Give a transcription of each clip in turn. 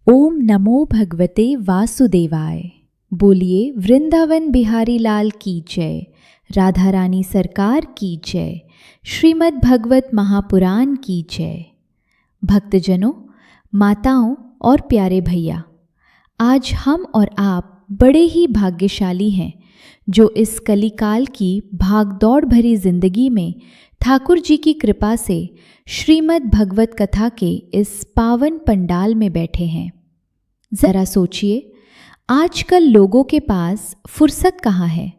ओम नमो भगवते वासुदेवाय। बोलिए वृंदावन बिहारी लाल की जय, राधा रानी सरकार की जय, श्रीमद् भगवत महापुराण की जय। भक्तजनों, माताओं और प्यारे भैया, आज हम और आप बड़े ही भाग्यशाली हैं जो इस कलिकाल की भागदौड़ भरी जिंदगी में ठाकुर जी की कृपा से श्रीमद् भगवत कथा के इस पावन पंडाल में बैठे हैं। ज़रा सोचिए, आजकल लोगों के पास फुर्सत कहाँ है।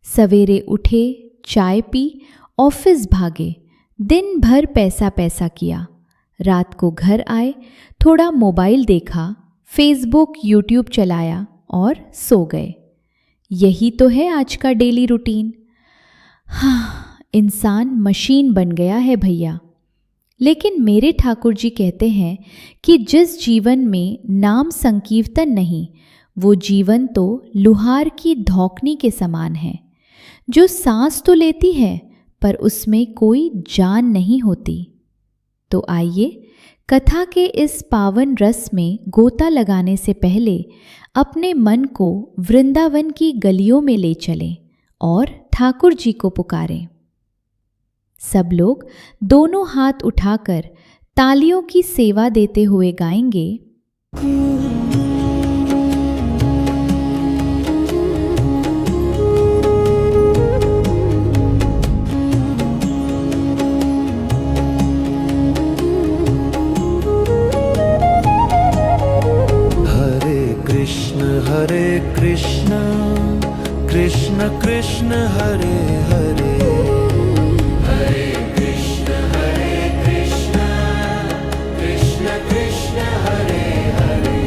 सवेरे उठे, चाय पी, ऑफिस भागे, दिन भर पैसा पैसा किया, रात को घर आए, थोड़ा मोबाइल देखा, फेसबुक यूट्यूब चलाया और सो गए। यही तो है आज का डेली रूटीन। हाँ, इंसान मशीन बन गया है भैया। लेकिन मेरे ठाकुर जी कहते हैं कि जिस जीवन में नाम संकीर्तन नहीं, वो जीवन तो लुहार की धौकनी के समान है, जो सांस तो लेती है पर उसमें कोई जान नहीं होती। तो आइए कथा के इस पावन रस में गोता लगाने से पहले अपने मन को वृंदावन की गलियों में ले चलें और ठाकुर जी को पुकारें। सब लोग दोनों हाथ उठाकर तालियों की सेवा देते हुए गाएंगे, हरे कृष्ण कृष्ण कृष्ण हरे हरे, हरे कृष्ण कृष्ण कृष्ण हरे हरे,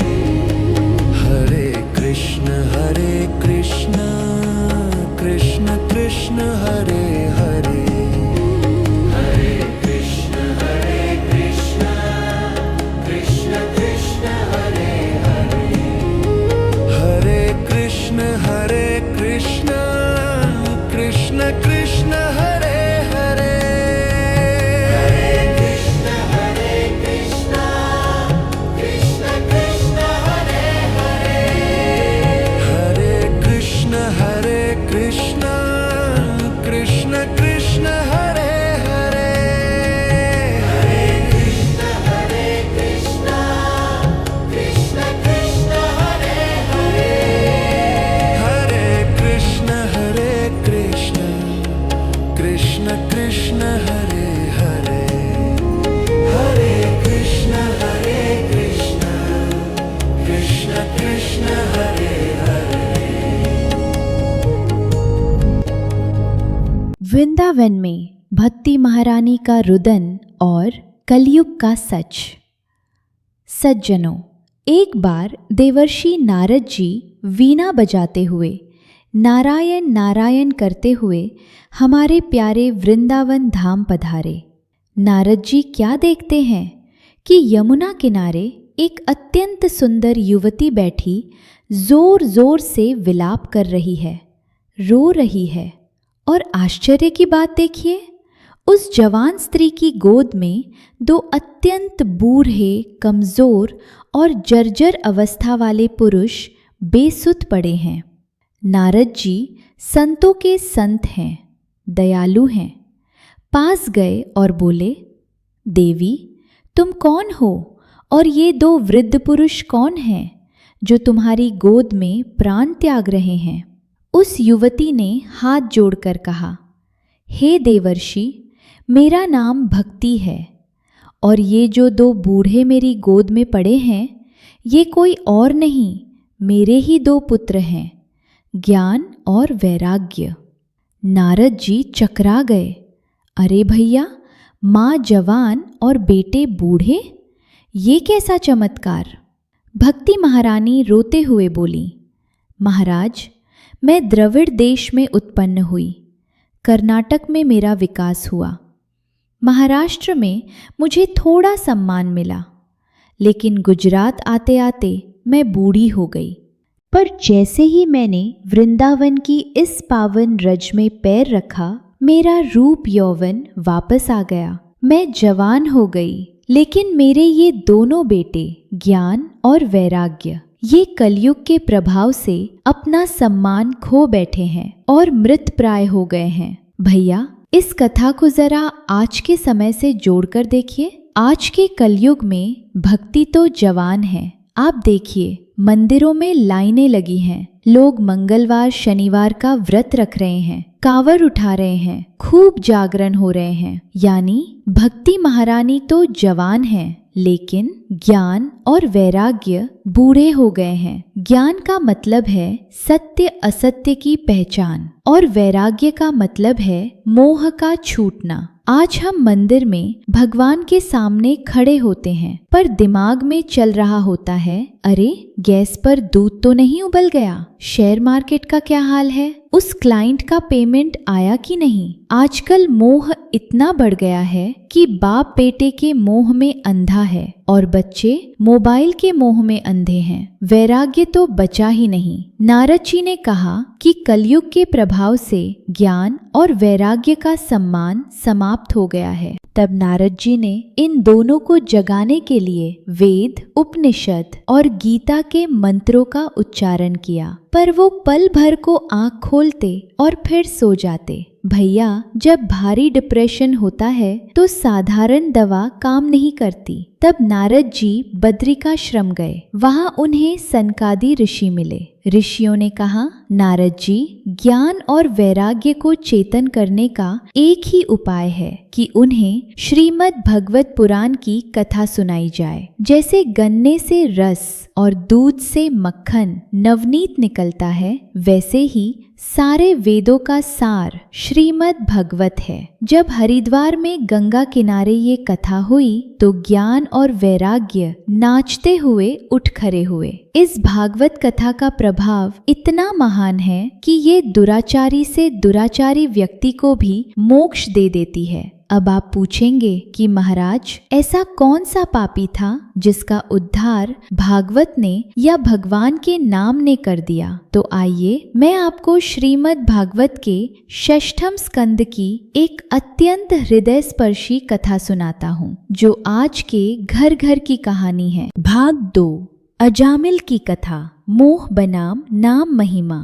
हरे कृष्ण कृष्ण कृष्ण हरे हरे, हरे कृष्ण कृष्ण कृष्ण हरे हरे, हरे कृष्ण कृष्ण कृष्ण हरे हरे, हरे कृष्ण कृष्ण कृष्ण हरे हरे, हरे कृष्ण कृष्ण कृष्ण हरे हरे, हरे कृष्ण कृष्ण कृष्ण हरे हरे, हरे कृष्ण कृष्ण कृष्ण हरे हरे, हरे कृष्ण कृष्ण कृष्ण हरे हरे। वृंदावन में भक्ति महारानी का रुदन और कलयुग का सच। सज्जनों, एक बार देवर्षि नारद जी वीणा बजाते हुए नारायण नारायण करते हुए हमारे प्यारे वृंदावन धाम पधारे। नारद जी क्या देखते हैं कि यमुना किनारे एक अत्यंत सुंदर युवती बैठी जोर जोर से विलाप कर रही है, रो रही है। और आश्चर्य की बात देखिए, उस जवान स्त्री की गोद में दो अत्यंत बूढ़े, कमज़ोर और जर्जर अवस्था वाले पुरुष बेसुध पड़े हैं। नारद जी संतों के संत हैं, दयालु हैं। पास गए और बोले, देवी तुम कौन हो और ये दो वृद्ध पुरुष कौन हैं जो तुम्हारी गोद में प्राण त्याग रहे हैं? उस युवती ने हाथ जोड़कर कहा, हे देवर्षि, मेरा नाम भक्ति है और ये जो दो बूढ़े मेरी गोद में पड़े हैं, ये कोई और नहीं, मेरे ही दो पुत्र हैं, ज्ञान और वैराग्य। नारद जी चकरा गए। अरे भैया, माँ जवान और बेटे बूढ़े, ये कैसा चमत्कार? भक्ति महारानी रोते हुए बोली, महाराज, मैं द्रविड़ देश में उत्पन्न हुई, कर्नाटक में मेरा विकास हुआ, महाराष्ट्र में मुझे थोड़ा सम्मान मिला, लेकिन गुजरात आते आते मैं बूढ़ी हो गई। पर जैसे ही मैंने वृंदावन की इस पावन रज में पैर रखा, मेरा रूप यौवन वापस आ गया। मैं जवान हो गई, लेकिन मेरे ये दोनों बेटे ज्ञान और वैराग्य ये कलयुग के प्रभाव से अपना सम्मान खो बैठे हैं और मृत प्राय हो गए हैं। भैया, इस कथा को जरा आज के समय से जोड़कर देखिए। आज के कलयुग में भक्ति तो जवान है। आप देखिए, मंदिरों में लाइनें लगी हैं, लोग मंगलवार शनिवार का व्रत रख रहे हैं, कांवर उठा रहे हैं, खूब जागरण हो रहे हैं। यानी भक्ति महारानी तो जवान है, लेकिन ज्ञान और वैराग्य बूढ़े हो गए हैं। ज्ञान का मतलब है सत्य असत्य की पहचान और वैराग्य का मतलब है मोह का छूटना। आज हम मंदिर में भगवान के सामने खड़े होते हैं, पर दिमाग में चल रहा होता है, अरे गैस पर दूध तो नहीं उबल गया, शेयर मार्केट का क्या हाल है, उस क्लाइंट का पेमेंट आया कि नहीं। आजकल मोह इतना बढ़ गया है कि बाप बेटे के मोह में अंधा है और बच्चे मोबाइल के मोह में अंधे हैं। वैराग्य तो बचा ही नहीं। नारद जी ने कहा कि कलयुग के प्रभाव से ज्ञान और वैराग्य का सम्मान समाप्त हो गया है। तब नारद जी ने इन दोनों को जगाने के लिए वेद, उपनिषद और गीता के मंत्रों का उच्चारण किया, पर वो पल भर को आंख खोलते और फिर सो जाते। भैया, जब भारी डिप्रेशन होता है तो साधारण दवा काम नहीं करती। तब नारद जी बद्रिकाश्रम गए। वहां उन्हें सनकादि ऋषि मिले। ऋषियों ने कहा, नारद जी, ज्ञान और वैराग्य को चेतन करने का एक ही उपाय है कि उन्हें श्रीमद् भगवत पुराण की कथा सुनाई जाए। जैसे गन्ने से रस और दूध से मक्खन नवनीत निकलता है, वैसे ही सारे वेदों का सार श्रीमद् भगवत है। जब हरिद्वार में गंगा किनारे ये कथा हुई तो ज्ञान और वैराग्य नाचते हुए उठ खड़े हुए। इस भागवत कथा का प्रभाव इतना महान है कि ये दुराचारी से दुराचारी व्यक्ति को भी मोक्ष दे देती है। अब आप पूछेंगे कि महाराज, ऐसा कौन सा पापी था जिसका उद्धार भागवत ने या भगवान के नाम ने कर दिया? तो आइए मैं आपको श्रीमद् भागवत के 6वें स्कंद की एक अत्यंत हृदय स्पर्शी कथा सुनाता हूँ, जो आज के घर घर की कहानी है। भाग 2, अजामिल की कथा। मोह बनाम नाम महिमा।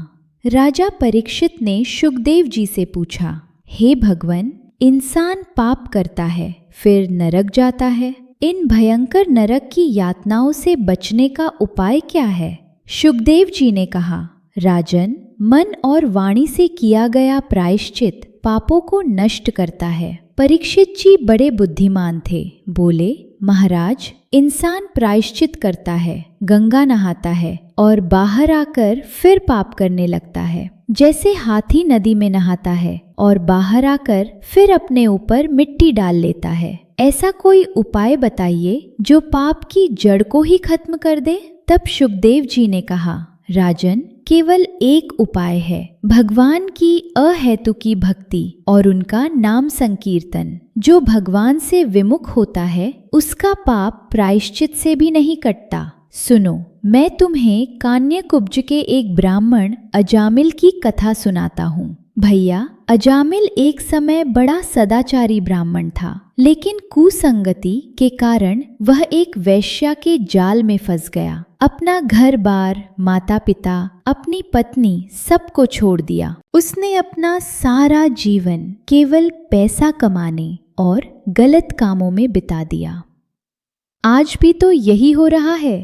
राजा परीक्षित ने शुकदेव जी से पूछा, हे भगवान, इंसान पाप करता है फिर नरक जाता है। इन भयंकर नरक की यातनाओं से बचने का उपाय क्या है? शुकदेव जी ने कहा, राजन, मन और वाणी से किया गया प्रायश्चित पापों को नष्ट करता है। परीक्षित जी बड़े बुद्धिमान थे। बोले, महाराज, इंसान प्रायश्चित करता है, गंगा नहाता है और बाहर आकर फिर पाप करने लगता है। जैसे हाथी नदी में नहाता है और बाहर आकर फिर अपने ऊपर मिट्टी डाल लेता है। ऐसा कोई उपाय बताइए जो पाप की जड़ को ही खत्म कर दे। तब शुकदेव जी ने कहा, राजन, केवल एक उपाय है, भगवान की अहेतुकी भक्ति और उनका नाम संकीर्तन। जो भगवान से विमुख होता है उसका पाप प्रायश्चित से भी नहीं कटता। सुनो, मैं तुम्हें कान्यकुब्ज के एक ब्राह्मण अजामिल की कथा सुनाता हूँ। भैया, अजामिल एक समय बड़ा सदाचारी ब्राह्मण था, लेकिन कुसंगति के कारण वह एक वैश्या के जाल में फंस गया। अपना घर बार, माता पिता, अपनी पत्नी सबको छोड़ दिया। उसने अपना सारा जीवन केवल पैसा कमाने और गलत कामों में बिता दिया। आज भी तो यही हो रहा है।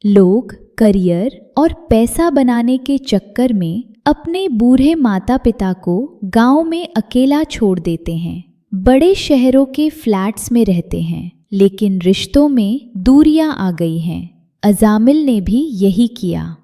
लोग करियर और पैसा बनाने के चक्कर में अपने बूढ़े माता पिता को गांव में अकेला छोड़ देते हैं। बड़े शहरों के फ्लैट्स में रहते हैं, लेकिन रिश्तों में दूरियां आ गई हैं। अजामिल ने भी यही किया।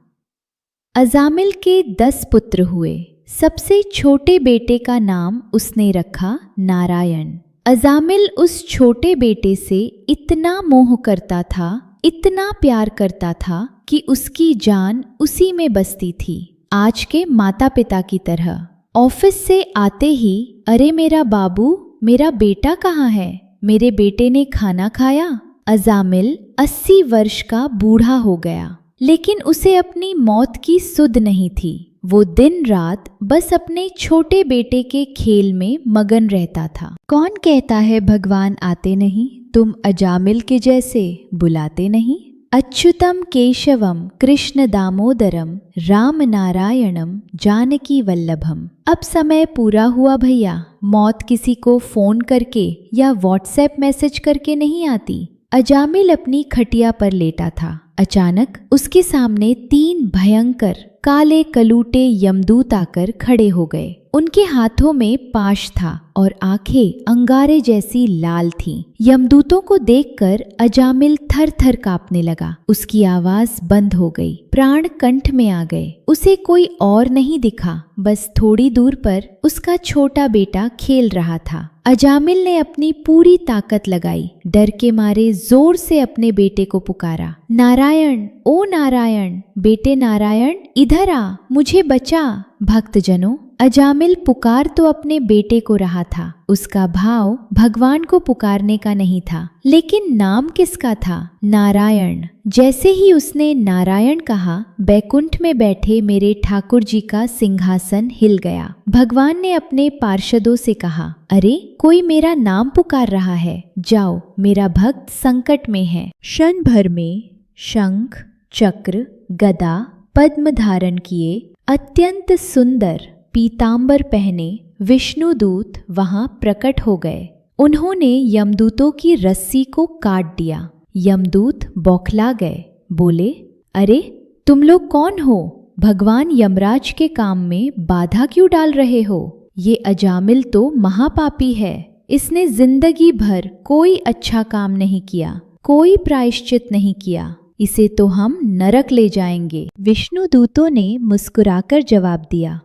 अजामिल के 10 पुत्र हुए। सबसे छोटे बेटे का नाम उसने रखा नारायण। अजामिल उस छोटे बेटे से इतना मोह करता था, इतना प्यार करता था कि उसकी जान उसी में बसती थी, आज के माता पिता की तरह। ऑफिस से आते ही, अरे मेरा बाबू, मेरा बेटा कहाँ है? मेरे बेटे ने खाना खाया? अजामिल 80 वर्ष का बूढ़ा हो गया, लेकिन उसे अपनी मौत की सुध नहीं थी। वो दिन रात बस अपने छोटे बेटे के खेल में मगन रहता था। कौन कहता है भगवान आते नहीं, तुम अजामिल के जैसे बुलाते नहीं। अच्युतम केशवम कृष्ण दामोदरम राम नारायणम जानकी वल्लभम। अब समय पूरा हुआ भैया, मौत किसी को फोन करके या व्हाट्सएप मैसेज करके नहीं आती। अजामिल अपनी खटिया पर लेटा था। अचानक उसके सामने 3 भयंकर काले कलूटे यमदूत आकर खड़े हो गए। उनके हाथों में पाश था और आंखें अंगारे जैसी लाल थीं। यमदूतों को देखकर अजामिल थर थर कांपने लगा। उसकी आवाज बंद हो गई, प्राण कंठ में आ गए। उसे कोई और नहीं दिखा, बस थोड़ी दूर पर उसका छोटा बेटा खेल रहा था। अजामिल ने अपनी पूरी ताकत लगाई, डर के मारे जोर से अपने बेटे को पुकारा, नारायण, ओ नारायण, बेटे नारायण, इधर आ, मुझे बचा। भक्तजनों, अजामिल पुकार तो अपने बेटे को रहा था, उसका भाव भगवान को पुकारने का नहीं था, लेकिन नाम किसका था? नारायण। जैसे ही उसने नारायण कहा, बैकुंठ में बैठे मेरे ठाकुर जी का सिंहासन हिल गया। भगवान ने अपने पार्षदों से कहा, अरे कोई मेरा नाम पुकार रहा है, जाओ, मेरा भक्त संकट में है। क्षण भर में शंख, चक्र, गदा, पद्म धारण किए, अत्यंत सुंदर पीतांबर पहने विष्णुदूत वहां प्रकट हो गए। उन्होंने यमदूतों की रस्सी को काट दिया। यमदूत बौखला गए, बोले, अरे तुम लोग कौन हो? भगवान यमराज के काम में बाधा क्यों डाल रहे हो? ये अजामिल तो महापापी है। इसने जिंदगी भर कोई अच्छा काम नहीं किया, कोई प्रायश्चित नहीं किया। इसे तो हम नरक ले जाएंगे। विष्णुदूतों ने मुस्कुराकर जवाब दिया,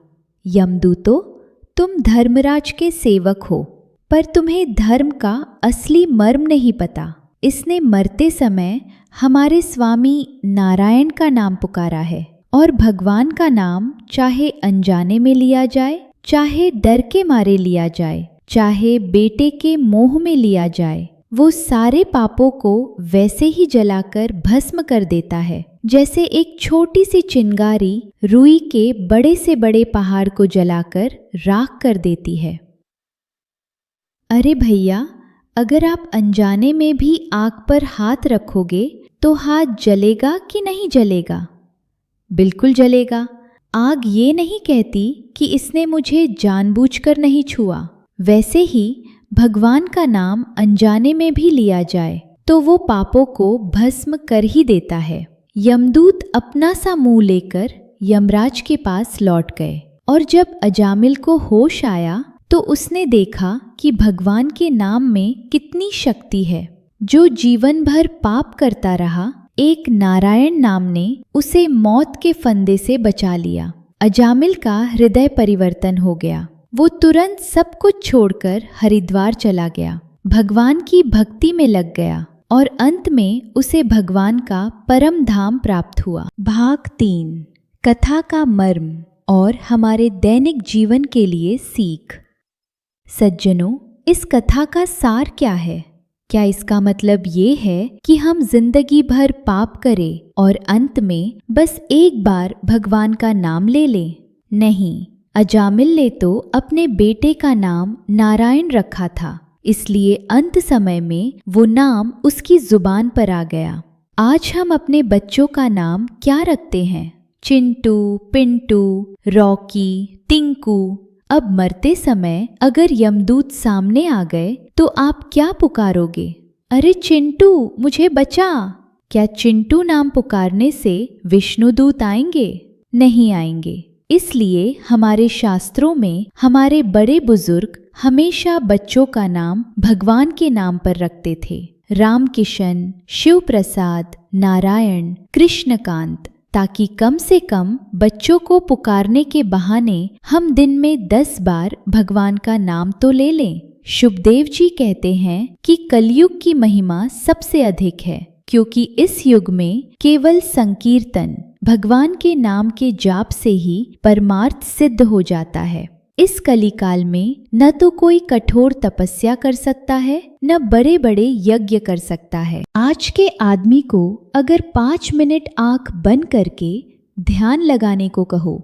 यमदूतों, तुम धर्मराज के सेवक हो, पर तुम्हें धर्म का असली मर्म नहीं पता। इसने मरते समय हमारे स्वामी नारायण का नाम पुकारा है, और भगवान का नाम चाहे अनजाने में लिया जाए, चाहे डर के मारे लिया जाए, चाहे बेटे के मोह में लिया जाए, वो सारे पापों को वैसे ही जलाकर भस्म कर देता है, जैसे एक छोटी सी चिंगारी रुई के बड़े से बड़े पहाड़ को जलाकर राख कर देती है। अरे भैया, अगर आप अनजाने में भी आग पर हाथ रखोगे तो हाथ जलेगा कि नहीं जलेगा? बिल्कुल जलेगा। आग ये नहीं कहती कि इसने मुझे जानबूझकर नहीं छुआ। वैसे ही भगवान का नाम अनजाने में भी लिया जाए तो वो पापों को भस्म कर ही देता है। यमदूत अपना सा मुंह लेकर यमराज के पास लौट गए, और जब अजामिल को होश आया तो उसने देखा कि भगवान के नाम में कितनी शक्ति है। जो जीवन भर पाप करता रहा, एक नारायण नाम ने उसे मौत के फंदे से बचा लिया। अजामिल का हृदय परिवर्तन हो गया। वो तुरंत सब कुछ छोड़कर हरिद्वार चला गया, भगवान की भक्ति में लग गया, और अंत में उसे भगवान का परम धाम प्राप्त हुआ। भाग 3, कथा का मर्म और हमारे दैनिक जीवन के लिए सीख। सज्जनों, इस कथा का सार क्या है? क्या इसका मतलब ये है कि हम जिंदगी भर पाप करें और अंत में बस एक बार भगवान का नाम ले लें? नहीं, अजामिल ने तो अपने बेटे का नाम नारायण रखा था, इसलिए अंत समय में वो नाम उसकी जुबान पर आ गया। आज हम अपने बच्चों का नाम क्या रखते हैं? चिंटू, पिंटू, रॉकी, टिंकू। अब मरते समय अगर यमदूत सामने आ गए तो आप क्या पुकारोगे? अरे चिंटू, मुझे बचा। क्या चिंटू नाम पुकारने से विष्णुदूत आएंगे? नहीं आएंगे। इसलिए हमारे शास्त्रों में हमारे बड़े बुजुर्ग हमेशा बच्चों का नाम भगवान के नाम पर रखते थे। राम किशन, शिव प्रसाद, नारायण, कृष्णकांत, ताकि कम से कम बच्चों को पुकारने के बहाने हम दिन में 10 बार भगवान का नाम तो ले लें। शुभदेव जी कहते हैं कि कलयुग की महिमा सबसे अधिक है, क्योंकि इस युग में केवल संकीर्तन, भगवान के नाम के जाप से ही परमार्थ सिद्ध हो जाता है। इस कलिकाल में न तो कोई कठोर तपस्या कर सकता है, न बड़े बड़े यज्ञ कर सकता है। आज के आदमी को अगर 5 मिनट आंख बंद करके ध्यान लगाने को कहो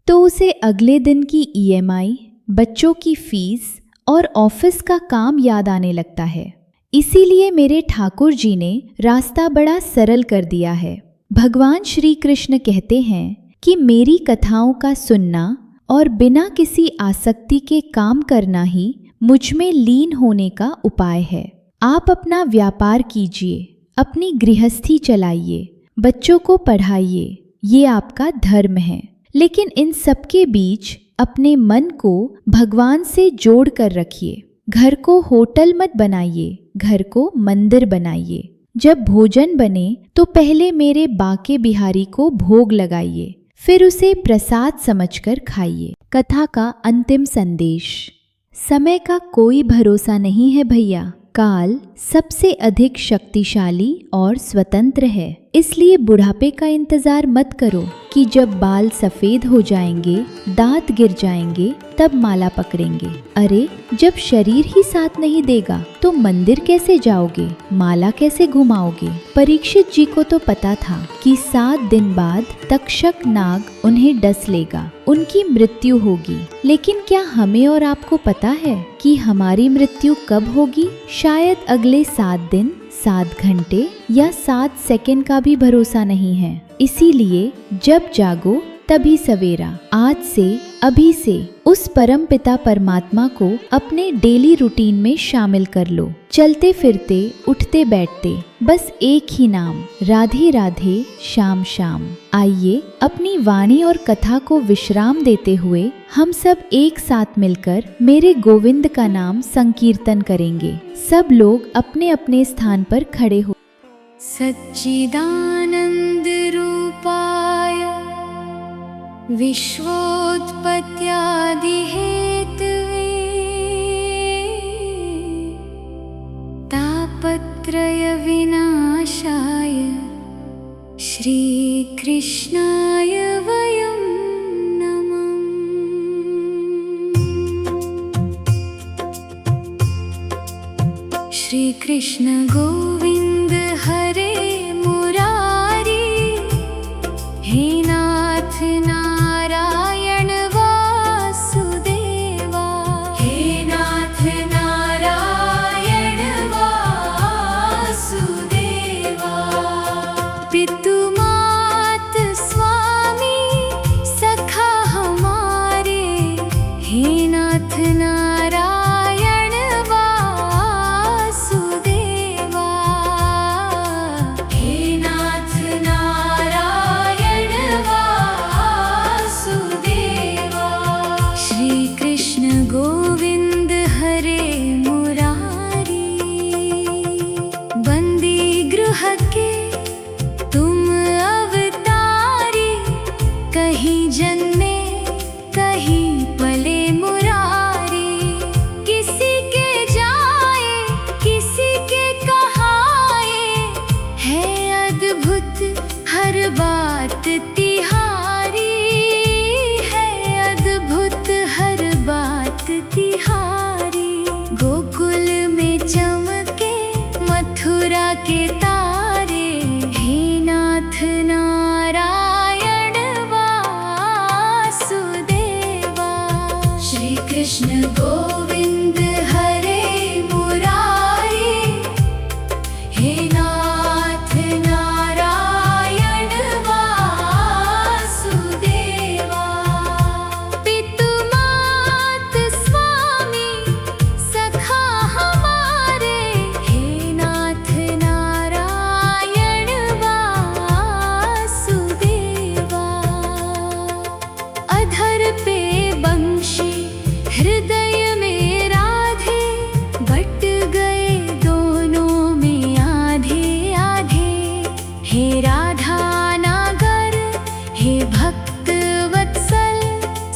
तो उसे अगले दिन की EMI, बच्चों की फीस और ऑफिस का काम याद आने लगता है। इसीलिए मेरे ठाकुर जी ने रास्ता बड़ा सरल कर दिया है। भगवान श्री कृष्ण कहते हैं कि मेरी कथाओं का सुनना और बिना किसी आसक्ति के काम करना ही मुझ में लीन होने का उपाय है। आप अपना व्यापार कीजिए, अपनी गृहस्थी चलाइए, बच्चों को पढ़ाइए, ये आपका धर्म है। लेकिन इन सब के बीच अपने मन को भगवान से जोड़ कर रखिए। घर को होटल मत बनाइए, घर को मंदिर बनाइए। जब भोजन बने तो पहले मेरे बाके बिहारी को भोग लगाइए, फिर उसे प्रसाद समझकर खाइए। कथा का अंतिम संदेश। समय का कोई भरोसा नहीं है भैया। काल सबसे अधिक शक्तिशाली और स्वतंत्र है। इसलिए बुढ़ापे का इंतजार मत करो कि जब बाल सफेद हो जाएंगे, दांत गिर जाएंगे, तब माला पकड़ेंगे। अरे जब शरीर ही साथ नहीं देगा तो मंदिर कैसे जाओगे, माला कैसे घुमाओगे। परीक्षित जी को तो पता था कि 7 दिन बाद तक्षक नाग उन्हें डस लेगा, उनकी मृत्यु होगी। लेकिन क्या हमें और आपको पता है कि हमारी मृत्यु कब होगी? शायद अगले 7 दिन, 7 घंटे या 7 सेकंड का भी भरोसा नहीं है। इसीलिए जब जागो तभी सवेरा। आज से, अभी से उस परम पिता परमात्मा को अपने डेली रूटीन में शामिल कर लो। चलते फिरते, उठते बैठते बस एक ही नाम, राधे राधे श्याम श्याम। आइए अपनी वाणी और कथा को विश्राम देते हुए हम सब एक साथ मिलकर मेरे गोविंद का नाम संकीर्तन करेंगे। सब लोग अपने अपने स्थान पर खड़े हो। सच्चिदानंद रूपाय विश्वोत्पत्त्यादि हेतवे तापत्रय विनाशाय श्रीकृष्णाय वयं नमः। श्रीकृष्ण गोविंद हरे मुरारी, हे नाथ नारायण वासुदेवा, हे नाथ नारायण वासुदेवा। पितु मात स्वामी सखा हमारे, हे नाथ नारायण वासुदेवा, हे नाथ नारायण वासुदेवा। श्री कृष्ण गोविंद हरे मुरारी, बंदी गृह के तुम अवतारी, कहीं जन्मे कहीं पले मुरारी। किसी के जाए किसी के कहाए, है अद्भुत हर बात तिहारी, है अद्भुत हर बात तिहारी। गोकुल में चमके मथुरा के तारे, हे नाथ नारायण वासुदेवा। श्री कृष्ण गोविंद हरे मुरारी, हे नाथ नारायण वासुदेवा। पितु मात स्वामी सखा हमारे, हे नाथ नारायण वासुदेवा। अधर पे बंशी हृदय में राधे, बट गए दोनों में आधे आधे। हे राधा नागर, हे भक्त वत्सल,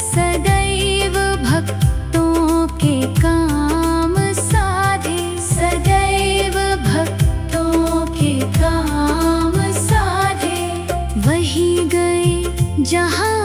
सदैव भक्तों के काम साधे, सदैव भक्तों के काम साधे। वही गए जहाँ